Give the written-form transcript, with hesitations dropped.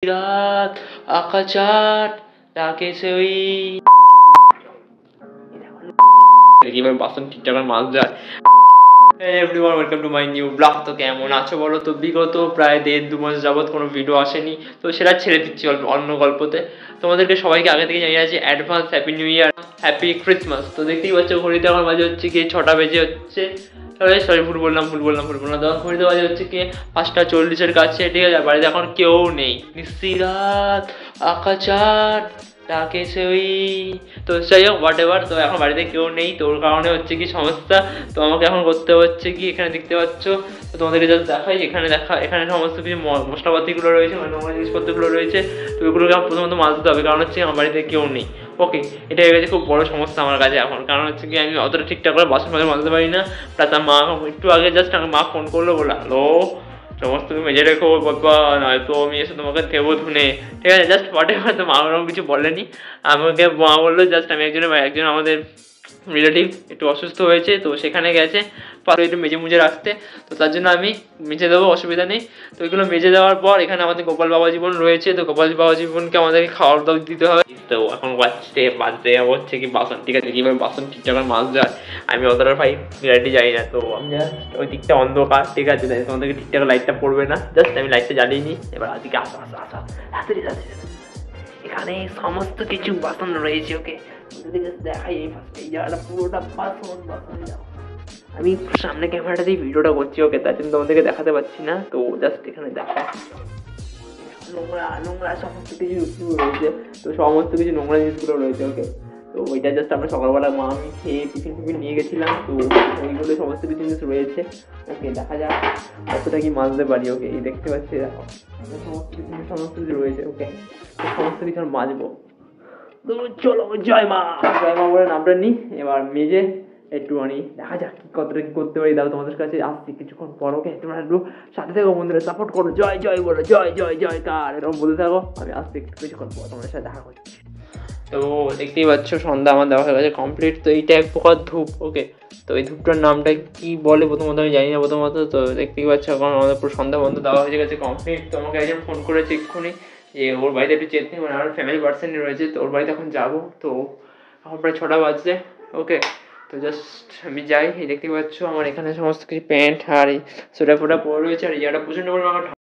রাত আকাশাট ডাকে সেই কিভাবে বাসন ঠিকঠাক মাছ যায়। Everyone welcome to my new blog. তো কেমন আছো বলো? তো বিগত প্রায় 1.5-2 মাস যাবৎ কোনো ভিডিও আসেনি, তো সেটা ছেড়ে দিচ্ছি অন্য গল্পতে। তোমাদেরকে সবাইকে আগে থেকে জানিয়ে আছি advance happy new year, happy Christmas. তো দেখতেই পাচ্ছ ঘড়িতে আমার বাজে হচ্ছে কি 6টা বেজে হচ্ছে, সরি ভুল বললাম তখন ঘড়িতে বাজে হচ্ছে কি 5টা 40-এর কাছে, ঠিক আছে। বাড়িতে এখন কেউ নেই, নিশিরাত আকাশাট ডাকে সেই। তো যাই হোক হোয়াট এভার, তো এখন বাড়িতে কেউ নেই, তো ওর কারণে হচ্ছে কি সমস্যা। তো আমাকে এখন করতে হচ্ছে কি, এখানে দেখতে পাচ্ছ, তো তোমাদেরকে জাস্ট দেখাই, এখানে সমস্ত কিছু মশলাপাতিগুলো রয়েছে, মানে নোংরা জিনিসপত্রগুলো রয়েছে। তো এগুলোকে আমার প্রথমত মাজতে হবে, কারণ হচ্ছে আমার বাড়িতে কেউ নেই। ওকে, এটা হয়ে গেছে খুব বড় সমস্যা আমার কাছে এখন, কারণ হচ্ছে কি আমি অতটা ঠিকঠাক করে বাসন মাজতে পারি না। প্লাস আমার মা একটু আগে জাস্ট আমার মা ফোন করলো, বলে হ্যালো সমস্ত তুমি মেজে রেখো বাবা, নয়তো আমি এসে তোমাকে দেবো ধুনে, ঠিক আছে। জাস্ট হোয়াট এভার, তো মা ওরকম কিছু বলেনি আমাকে। মা বললো জাস্ট আমি একজন আমাদের রিলেটিভ একটু অসুস্থ হয়েছে, তো সেখানে গেছে পারো একটু মেজে মুজে রাখতে, তো তার জন্য আমি মেজে দেবো, অসুবিধা নেই। তো এগুলো মেজে দেওয়ার পর এখানে আমাদের গোপাল বাবা জীবন রয়েছে, তো গোপাল বাবা জীবনকে আমাদেরকে খাওয়ার দাওয়া দিতে হবে। তো এখন বাজতে হচ্ছে কি বাসন, ঠিক আছে, কীভাবে বাসন ঠিকঠাক মাছ যায় আমি অতটা ভাই ক্লিয়ারিটি যাই না। তো আমি জাস্ট ওই দিকটা অন্ধকার, ঠিক আছে, তোমাদেরকে ঠিকঠাক লাইটটা পড়বে না, জাস্ট আমি লাইটটা জ্বালিয়ে নিই। এবার আজকে আসা এখানে সমস্ত কিছু বাসন রয়েছে। ওকে, দেখাই এই ফার্স্টে এই জায়গাটা পুরোটা বাসন। আমি সামনে ক্যামেরাটা দিয়ে ভিডিওটা করছি, ওকে, তার জন্য তোমাদেরকে দেখাতে পারছি না। তো জাস্ট এখানে দেখা নোংরা সমস্ত কিছু রয়েছে, তো সমস্ত কিছু নোংরা জিনিসগুলো রয়েছে। ওকে, তো ওইটা জাস্ট আমরা সকালবেলা মা আমি খেয়ে টিফিন নিয়ে গেছিলাম, তো ওইগুলো সমস্ত কিছু জিনিস রয়েছে। ওকে, দেখা যাক কতটা কি মাজতে পারি। ওকে, এই দেখতে পাচ্ছি, দেখো সমস্ত কিছু রয়েছে। ওকে, তো সমস্ত কিছু আমি মাজবো। তো চলো জয় মা বলে নামটা নিই, এবার মেজে একটুখানি দেখা যাক কতটা কি করতে পারি। দাও তোমাদের কাছে আসছি কিছুক্ষণ পর। ওকে, তোমরা একটু সাথে থাকো, বন্ধুরা সাপোর্ট করো, জয় বলো, জয় কার এরকম বলতে থাকো। আমি আসছি একটু কিছুক্ষণ পর তোমাদের সাথে দেখা করছি। তো দেখতেই পাচ্ছ সন্ধ্যা আমার দেওয়া হয়ে গেছে কমপ্লিট। তো এইটা এক প্রকার ধূপ। ওকে, তো এই ধূপটার নামটা কি বলে প্রথমত আমি জানি না প্রথমত। তো দেখতেই পাচ্ছ এখন আমাদের পুরো সন্ধ্যা বন্ধ দেওয়া হয়ে গেছে কমপ্লিট। তো আমাকে একজন ফোন করেছে এক্ষুনি যে ওর বাড়িতে একটু যেতে, মানে আমার ফ্যামিলি পার্সন রয়েছে, তো ওর বাড়িতে এখন যাবো। তো এখন প্রায় 6টা বাজছে। ওকে, তো জাস্ট আমি যাই। এই দেখতেই পাচ্ছ আমার এখানে সমস্ত কিছু প্যান্ট আর এই সোয়েটার ফোটা পরে রয়েছে, আর এই জায়গাটা প্রচণ্ড পরিমাণে